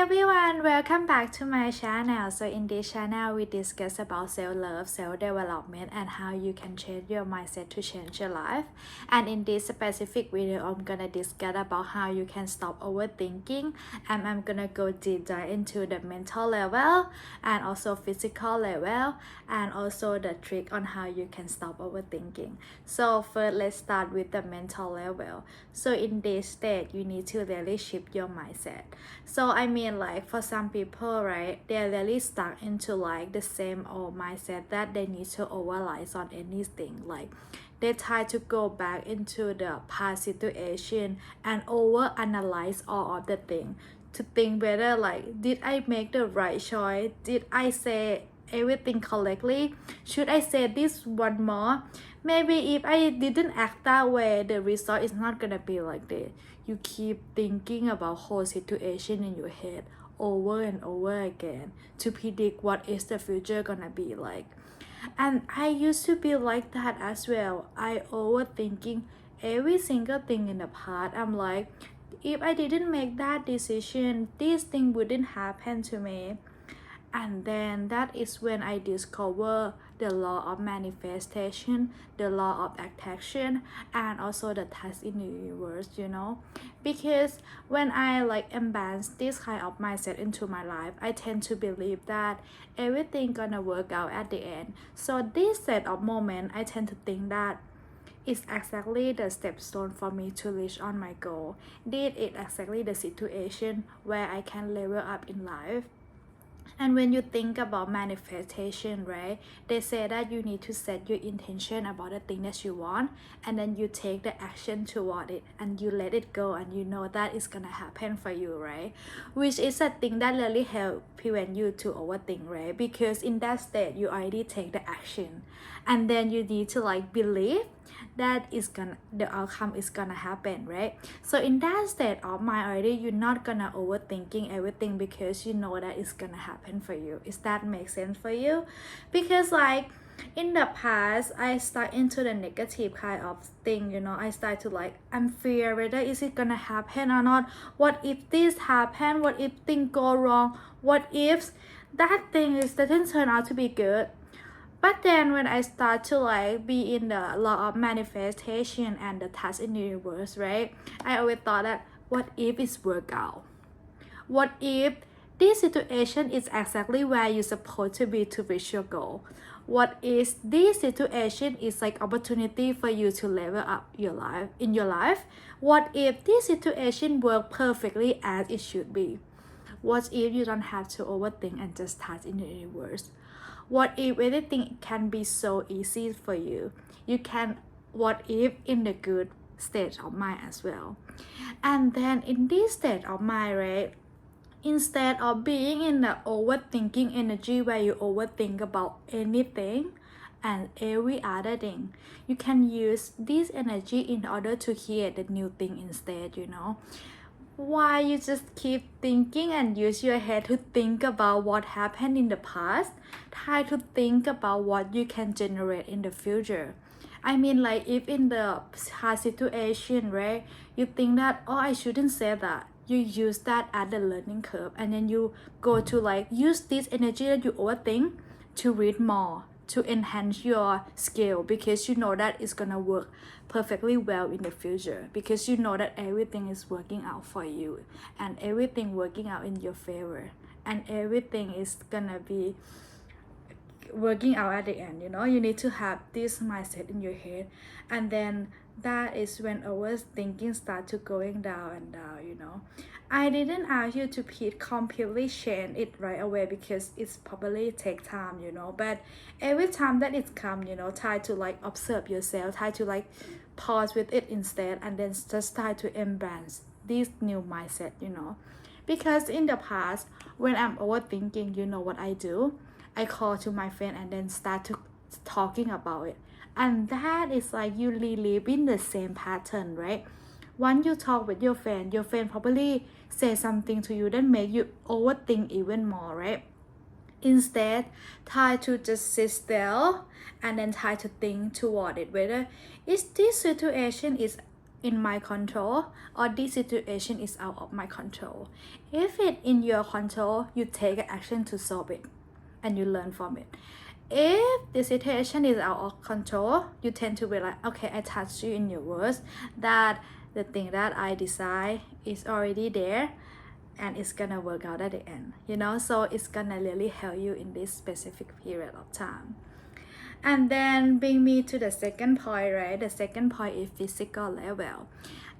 everyone, welcome back to my channel. So in this channel we discuss about self-love, self-development and how you can change your mindset to change your life. And in this specific video I'm gonna discuss about how you can stop overthinking, and I'm gonna go deep dive into the mental level and also physical level and also the trick on how you can stop overthinking. So first let's start with the mental level. So in this state you need to really shift your mindset. So I mean, like for some people, right, they're really stuck into like the same old mindset that they need to override on anything. Like they try to go back into the past situation and over analyze all of the things to think whether like, did I make the right choice? Did I say everything correctly? Should I say this one more? Maybe if I didn't act that way, the result is not gonna be like this. You keep thinking about whole situation in your head over and over again to predict what is the future gonna be like. And I used to be like that as well. I overthinking every single thing in the past. I'm like, if I didn't make that decision, this thing wouldn't happen to me. And then that is when I discover the law of manifestation, the law of attraction, and also the task in the universe, because when I like embrace this kind of mindset into my life, I tend to believe that everything gonna work out at the end. So this set of moment, I tend to think that it's exactly the stepstone for me to reach on my goal. This is exactly the situation where I can level up in life. And when you think about manifestation, right, they say that you need to set your intention about the thing that you want, and then you take the action toward it and you let it go, and you know that it's gonna happen for you, right? Which is a thing that really help prevent you to overthink, right? Because in that state you already take the action, and then you need to like believe that the outcome is gonna happen, right? So in that state of mind already, you're not gonna overthinking everything because you know that it's gonna happen for you. Is that make sense for you? Because like in the past I stuck into the negative kind of thing, I start to like, I'm fear whether is it gonna happen or not. What if this happen? What if things go wrong? What if that thing doesn't turn out to be good? But then when I start to like be in the law of manifestation and the task in the universe, right, I always thought that what if it's work out? What if this situation is exactly where you're supposed to be to reach your goal? What if this situation is like opportunity for you to level up your life in your life? What if this situation work perfectly as it should be? What if you don't have to overthink and just task in the universe? What if everything can be so easy for you? You can what if in the good state of mind as well. And then in this state of mind, right, instead of being in the overthinking energy where you overthink about anything and every other thing, you can use this energy in order to create a new thing instead. Why you just keep thinking and use your head to think about what happened in the past? Try to think about what you can generate in the future. I mean, like if in the past situation, right, you think that, oh, I shouldn't say that, you use that as the learning curve, and then you go to like use this energy that you overthink to read more, to enhance your skill, because you know that it's gonna work perfectly well in the future, because you know that everything is working out for you and everything working out in your favor and everything is gonna be working out at the end. You need to have this mindset in your head, and then that is when overthinking start to going down and down. I didn't ask you to completely change it right away because it's probably take time, but every time that it comes, try to like observe yourself, try to like pause with it instead, and then just try to embrace this new mindset. Because in the past when I'm overthinking, what I do, I call to my friend and then start to talking about it, and that is like you relive in the same pattern, right? Once you talk with your friend probably say something to you that make you overthink even more, right? Instead, try to just sit still and then try to think toward it, whether is this situation is in my control or this situation is out of my control. If it in your control, you take action to solve it and you learn from it. If the situation is out of control, you tend to be like, okay, I touched you in your words that the thing that I decide is already there and it's gonna work out at the end, so it's gonna really help you in this specific period of time. And then bring me to the second point, right? The second point is physical level.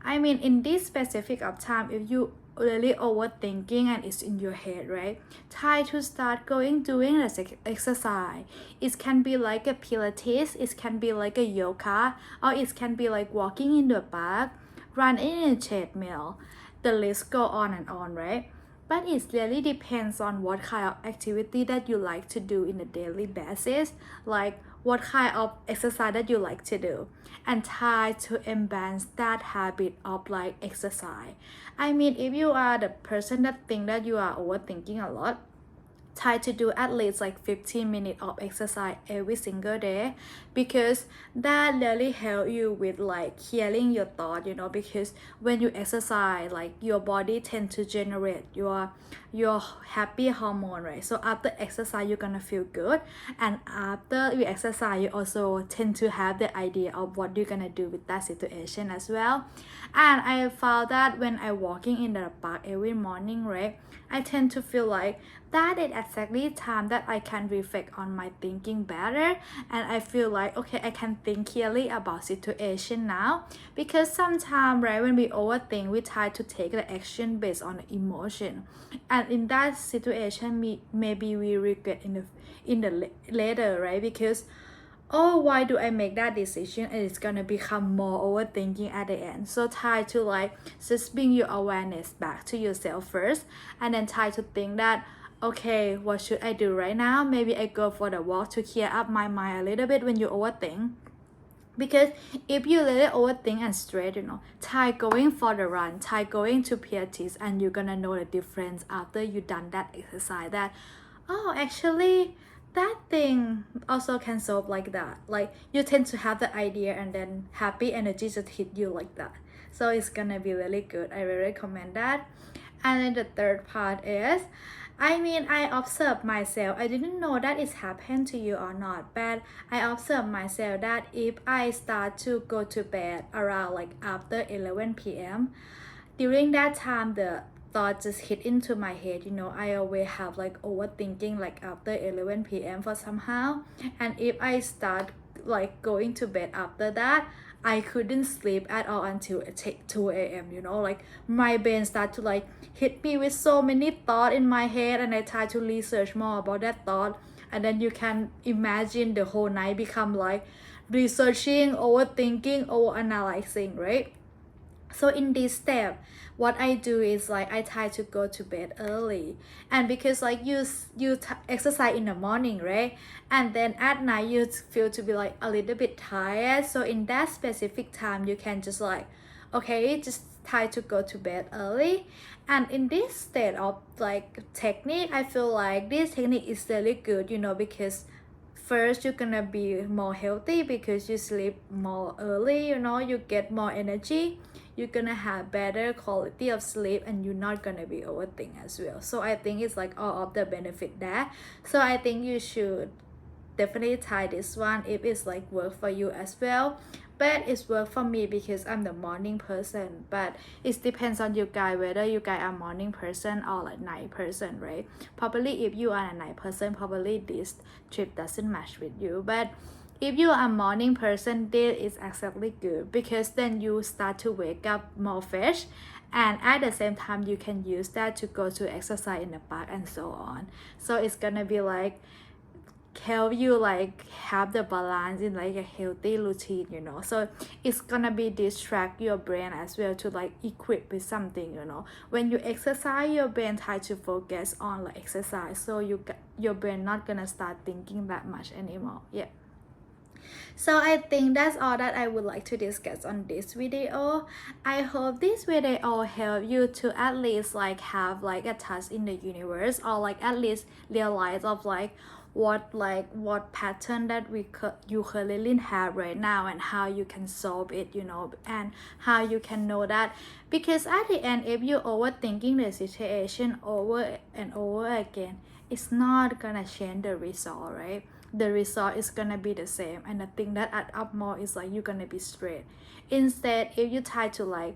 I mean, in this specific of time, if you really overthinking and it's in your head, right? Try to start doing the exercise. It can be like a Pilates, it can be like a yoga, or it can be like walking in the park, running in a treadmill. The list go on and on, right? But it really depends on what kind of activity that you like to do in a daily basis, like what kind of exercise that you like to do, and try to embrace that habit of like exercise. I mean, if you are the person that think that you are overthinking a lot, try to do at least like 15 minutes of exercise every single day, because that really help you with like healing your thought, because when you exercise, like your body tend to generate your happy hormone, right? So after exercise you're gonna feel good, and after you exercise you also tend to have the idea of what you're gonna do with that situation as well. And I found that when I walking in the park every morning, right, I tend to feel like that is exactly time that I can reflect on my thinking better, and I feel like, okay, I can think clearly about situation now, because sometimes, right, when we overthink, we try to take the action based on the emotion, and in that situation maybe we regret in the later, right? Because oh, why do I make that decision, and it's gonna become more overthinking at the end. So try to like just bring your awareness back to yourself first, and then try to think that, okay, what should I do right now? Maybe I go for the walk to clear up my mind a little bit when you overthink. Because if you let it overthink and stress, try going for the run, try going to Pilates, and you're gonna know the difference after you done that exercise, that oh, actually that thing also can solve like that. Like you tend to have the idea, and then happy energy just hit you like that. So it's gonna be really good. I really recommend that. And then the third part is, I mean, I observe myself. I didn't know that it happened to you or not, but I observe myself that if I start to go to bed around like after 11 p.m., during that time the thoughts just hit into my head. I always have like overthinking like after 11 p.m. for somehow, and if I start like going to bed after that, I couldn't sleep at all until 2 a.m. Like my brain start to like hit me with so many thoughts in my head, and I try to research more about that thought, and then you can imagine the whole night become like researching, overthinking, overanalyzing, right? So in this step, what I do is like I try to go to bed early, and because like you exercise in the morning, right, and then at night you feel to be like a little bit tired. So in that specific time you can just like, okay, just try to go to bed early. And in this state of like technique, I feel like this technique is really good, because first you're gonna be more healthy because you sleep more early, you get more energy, you're gonna have better quality of sleep, and you're not gonna be overthink as well. So I think it's like all of the benefit there. So I think you should definitely try this one if it's like work for you as well. But it's work for me because I'm the morning person, but it depends on you guys whether you guys are morning person or like night person, right? Probably if you are a night person, probably this trip doesn't match with you. But if you are a morning person, this is exactly good, because then you start to wake up more fresh, and at the same time you can use that to go to exercise in the park and so on. So it's gonna be like help you like have the balance in like a healthy routine, so it's gonna be distract your brain as well to like equip with something. When you exercise, your brain try to focus on like exercise, so your brain not gonna start thinking that much anymore. Yeah. So I think that's all that I would like to discuss on this video. I hope this video help you to at least like have like a touch in the universe, or like at least realize of like what pattern that you currently have right now and how you can solve it, and how you can know that, because at the end if you're overthinking the situation over and over again, it's not gonna change the result, right? The result is gonna be the same, and the thing that add up more is like you're gonna be straight. Instead, if you try to like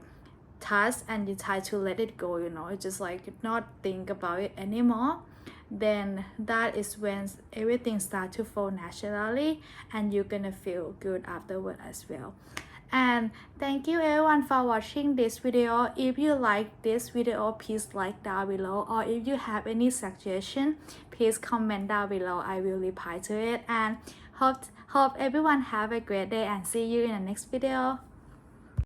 task and you try to let it go, just like not think about it anymore, then that is when everything start to flow naturally and you're gonna feel good afterward as well. And thank you everyone for watching this video. If you like this video, please like down below, or if you have any suggestion, please comment down below. I will reply to it. And hope everyone have a great day and see you in the next video.